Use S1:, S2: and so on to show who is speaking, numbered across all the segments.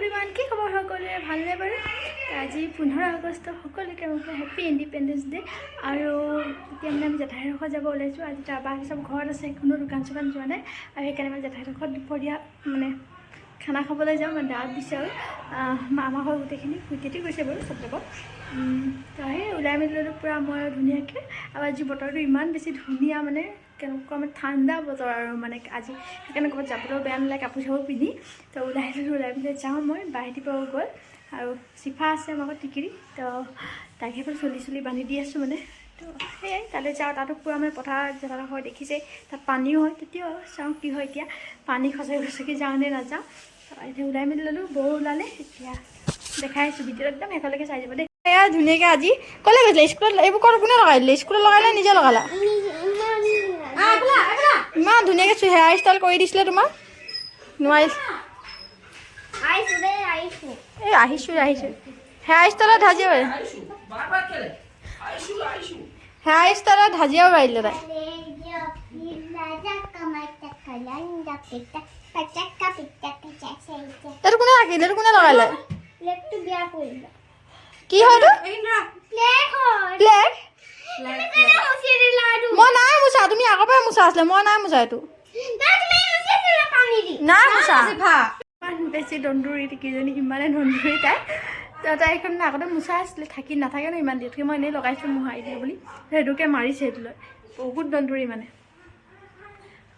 S1: Everyone, কি খবৰ সকলোৰে ভালনে বাৰু? আজি 15 আগষ্ট সকলোকে মোক হেপী ইণ্ডিপেণ্ডেন্স ডে। আৰু এতিয়া মানে আমি জেঠাইৰ ঘৰত যাব ওলাইছোঁ। আজি তাৰ বাকী চব ঘৰত আছে, কোনো দোকান চোকান যোৱা নাই। আৰু সেইকাৰণে মানে জেঠাইৰ ঘৰত দুপৰীয়া মানে খানা খাবলৈ যাওঁ। মানে দাঁত দিছে আৰু আমাৰ ঘৰ গোটেইখিনি শুইতেতি গৈছে বাৰু চব যাব। তো সেই ওলাই মেলি ল'লোঁ পূৰা মই ধুনীয়াকৈ। আৰু আজি বতৰটো ইমান বেছি ধুনীয়া, মানে কেনেকুৱা মানে ঠাণ্ডা বতৰ আৰু মানে আজি সেইকাৰণে ক'ৰবাত যাবলৈও বেয়া নালাগে কাপোৰ চাপোৰ পিন্ধি। তো ওলাই মেলি যাওঁ মই। বাহিৰ পৰা গ'ল আৰু চিফা আছে আমাৰ ঘৰত টিকিৰি, তো তাকে চলি বান্ধি দি আছোঁ মানে। তো সেয়াই তালৈ যাওঁ। তাতো পূৰা মানে পথাৰ জেগা হয়, দেখিছে তাত পানীও হয়। তেতিয়াও চাওঁ কি হয় এতিয়া, পানী খচাকি যাওঁ নে নাযাওঁ। এতিয়া ওলাই মেলি ল'লোঁ, বৌ ওলালে, এতিয়া দেখাই আছোঁ ভিডিঅ'ত একদম শেষলৈকে চাই যাব দেই। এয়া ধুনীয়াকৈ আজি ক'লৈ গৈছিলে? স্কুলত এইবোৰ কোনে লগাই দিলে? স্কুলত লগালে নিজে লগালা? ইমান ধুনীয়াকৈ হেয়াৰ ষ্টাইল কৰি দিছিলে তোমাক। নোৱাৰিছ এই আহিছোঁ হেয়াৰ ষ্টাইলত ধাজিব হেয়াৰ ষ্টাইলত ধাজিব পাৰিলে তাই। এইটো কোনে ৰাখিলে? এইটো কোনে লগালে? কি হয় মই নাই মোচা, তুমি আগৰ পৰাই মোচা আছিলে, মই নাই মোচা। এইটো নাই মোচা। ইমান বেছি দন্দুৰী টিকিজনী, ইমানে দন্দুৰী তাই। তো তাইখন আগতে মোচা আছিলে, নাথাকে ন ইমান দিনতকৈ। মই এনেই লগাইছোঁ মোহাৰি দিলোঁ বুলি, সেইটোকে মাৰিছে সেইটো লৈ। বহুত দন্দুৰী মানে।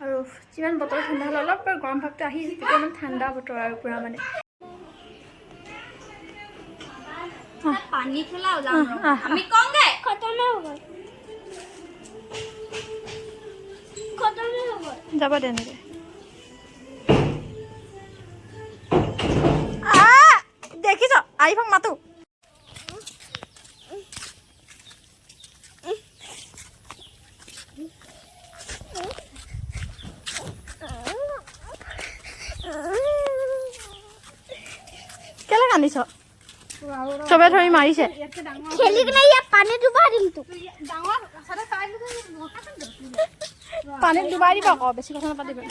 S1: আৰু যিমান বতৰ ঠাণ্ডা হ'লে অলপ গৰম ভাৱটো আহি তেতিয়া মানে ঠাণ্ডা বতৰ আৰু পূৰা মানে। পানী খোলা আমি কওঁগে যাব তেনেকে। দেখিছ আইফক মাতো। কেলে কান্দিছ? চবে ধৰি মাৰিছে। খেলি কিনে ইয়াত পানীত ডুবাই দিম তোক। পানীত ডুবাই দিবা আকৌ, বেছি কথা নাপাতিবা।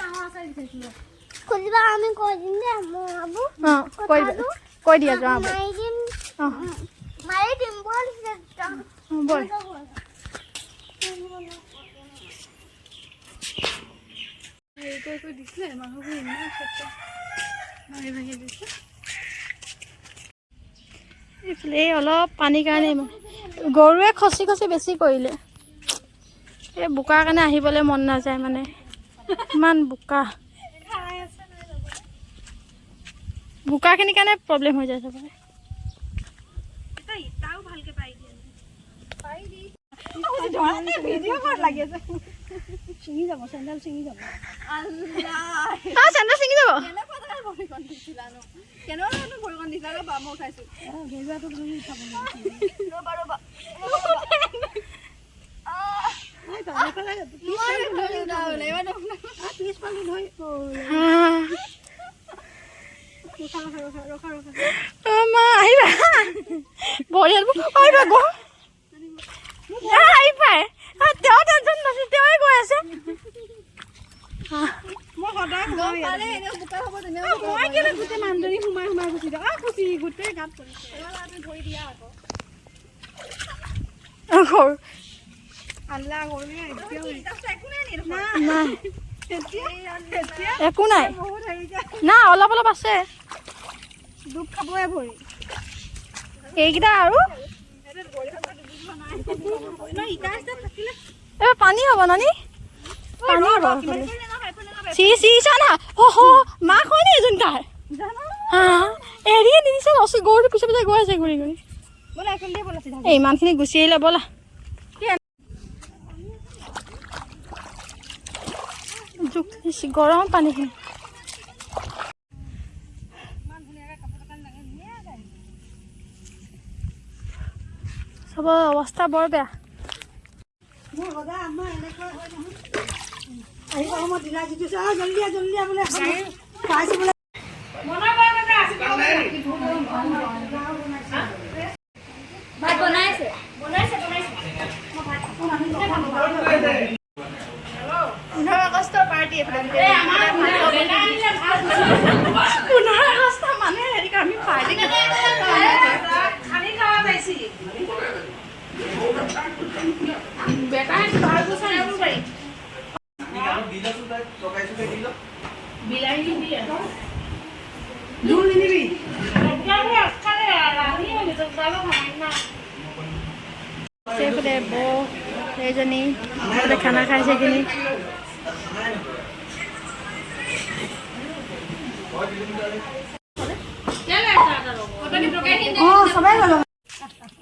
S1: খুলিবা আমি কৈ দিম দে। কৈ দিয়া যোৱা মাৰি দিম বল। দিছিলে মানুহবোৰ ইমান ভাঙি দিছে। এইফালে অলপ পানীৰ কাৰণে গৰুৱে খচি বেছি কৰিলে। এই বোকাৰ কাৰণে আহিবলৈ মন নাযায় মানে, ইমান বোকাখিনিৰ কাৰণে প্ৰব্লেম হৈ যায় চবৰে। চেণ্ডেল ছিঙি যাব। একো নাই না, অলপ আছে। দুখ খাবই ভৰি এইকেইটা আৰু এবাৰ পানী হ'ব নানি, পানী হ'ব। মাক হয় নি এজন কাৰ এৰিয়ে নিদিছে। গৰুটো পিছে পিছে গৈ আছে ঘূৰি ঘূৰি। এই ইমানখিনি গুচি আহিলে ব'লা। গৰম পানীখিনি চবৰ অৱস্থা বৰ বেয়া। পাৰ্টি 15 আগষ্ট মানে হেৰি সেইফালে বৌ সেইজনী সেইফালে খানা খাইছে কিনি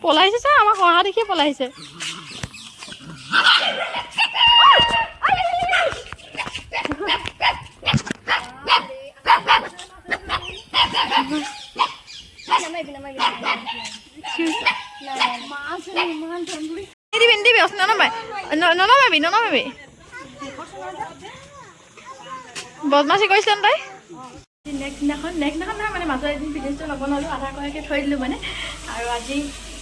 S1: পলাইছে চা আমাক অহা দেখি পলাইছে বদমাছি কৰিছিলেন তাই নেক্সট দিনাখন নহয় মানে মাজৰ এদিন ভিডিঅ'টো ল'ব নোৱাৰিলোঁ আধা কৰাকৈ থৈ দিলোঁ মানে আৰু আজি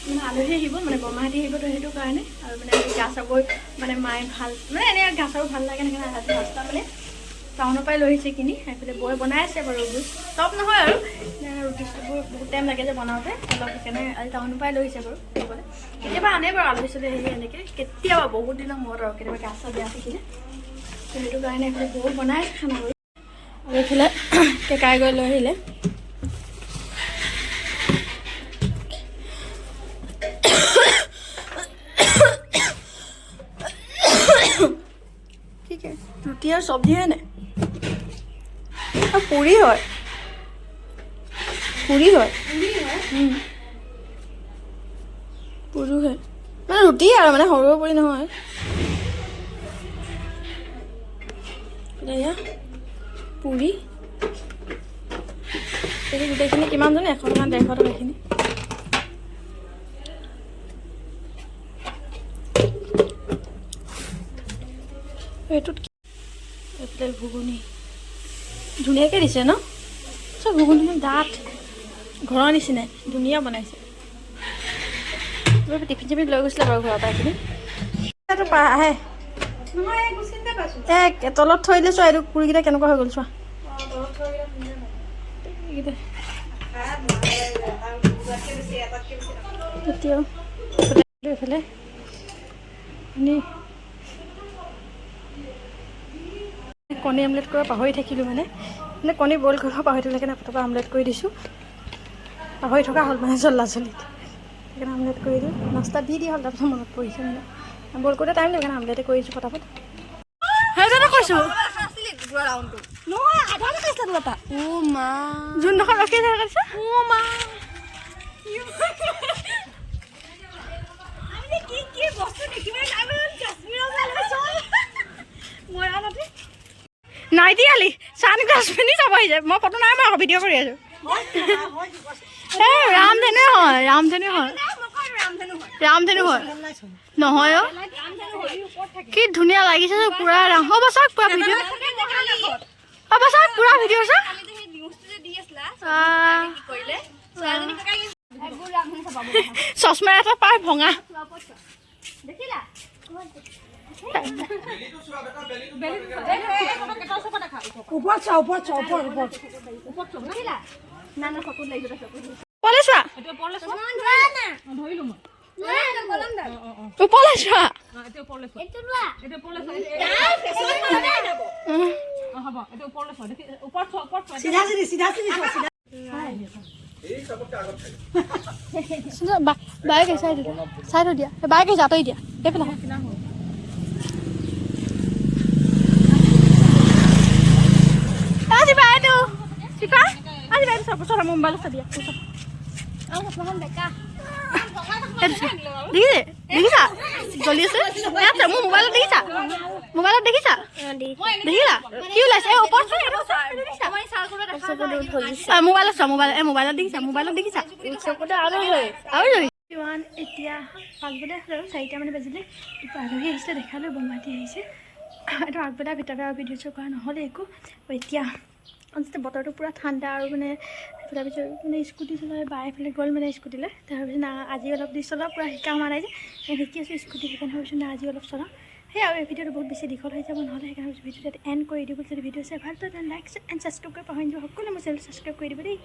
S1: মানে আলহী আহিব মানে বৰমাহঁতি আহিব তো সেইটো কাৰণে আৰু মানে গা চাবই মানে মায়ে ভাল মানে এনেই গা চাব ভাল লাগে সেইকাৰণে আজি নাস্তা মানে টাউনৰ পৰাই লৈ আহিছে কিনি সেইফালে বৌয়ে বনাই আছে বাৰু চব নহয় আৰু ৰুটি চববোৰ বহুত টাইম লাগে যে বনাওঁতে অলপ সেইকাৰণে আজি টাউনৰ পৰাই লৈ আহিছে বাৰু ক'বলৈ কেতিয়াবা আনে বাৰু আলহী চলি আহি এনেকৈ কেতিয়াবা বহুত দিনৰ মূৰত আৰু কেতিয়াবা গা চা বেয়া থাকিলে তো সেইটো কাৰণে এইফালে বৌ বনাই আছে খানা কৰি আৰু এইফালে কেকাই গৈ লৈ আহিলে ঠিক আছে ৰুটি আৰু চব্জিহে নে পুৰি হয় পুৰি হয় মানে ৰুটি আৰু মানে সৰু পুৰি নহয় এয়া পুৰি এই গোটেইখিনি কিমান জানে 100 টকা 150 টকাখিনি এইটোত এপ্লেট ঘুগুনি ধুনীয়াকৈ দিছে ন চব ঘুগুনি ডাঠ ঘৰৰ নিচিনাই ধুনীয়া বনাইছে টিফিন চিফিন লৈ গৈছিলে বাৰু ঘৰৰ পৰা এইখিনি আহে তলত থৈ দিলে চোৱা এইটো পুৰিকেইটা কেনেকুৱা হৈ গ'ল চোৱা এতিয়াও এইফালে কণী আমলেট কৰা পাহৰি থাকিলোঁ মানে কণী বইল কৰিব পাহৰি থাকিলে কাৰণে পটককৈ আমলেট কৰি দিছোঁ পাহৰি থকা হ'ল মানে জল্লা জল্দিত সেইকাৰণে আমলেট কৰি দিওঁ নাস্তা দি দিয়া হ'ল তাৰপিছত মনত পৰিছে মানে বইল কৰোঁতে টাইম লাগে সেইকাৰণে আমলেটে কৰি দিছোঁ পটাপট সেইজনে কৈছোঁ যোনডোখৰ ৰখি আছে নাইটি আলি চানগ্লাছ পিন্ধি চাব আহিছে মই ফটো নাই মই আকৌ ভিডিঅ' কৰি আছোঁ ৰামধেনু হয় নহয় অ' কি ধুনীয়া লাগিছে পুৰা হ'ব চাওক পুৰা ভিডিঅ' হ'ব চাওক পুৰা ভিডিঅ' চাওক চশমা এটা পাই ভঙা বাইকে চাই থৈ দিয়া বাইকে আঁতৰি দিয়া এইফালে আজি বাইদেউ মোবাইল দিয়া দেখিছা জ্বলি আছে মোৰ মোবাইলত দেখিছা দেখিলা কি ওলাইছে মোবাইলত দেখিছা কিমান এতিয়া 5 বজা আৰু 4টা মানে বাজিলে আলহী আহিছিলে দেখালৈ বৰমাহঁতি আহিছে এইটো আগবেলা ভিতৰতে আৰু ভিডিঅ' কৰা নহ'লে একো এতিয়া বতৰটো পূৰা ঠাণ্ডা আৰু মানে তাৰপিছত মানে স্কুটি চলাই বাই এইফালে গ'ল মানে স্কুটিলৈ তাৰপিছত আজি অলপ দি চলাওঁ পূৰা শিকা হোৱা নাই যে শিকি আছোঁ স্কুটি সেইকাৰণে ভাবিছোঁ আজি অলপ চলাওঁ সেই আৰু এই ভিডিঅ'টো বহুত বেছি দীঘল হৈ যাব নহ'লে সেইকাৰণে ভিডিঅ'টো এণ্ড কৰি দিব যদি ভিডিঅ' চাই ভাল পায় লাইক এণ্ড ছাবস্ক্ৰাইব কৰি পাহৰি দিব সকলোৱে মোৰ চেনেল ছাবস্ক্ৰাইব কৰি দিব দেই।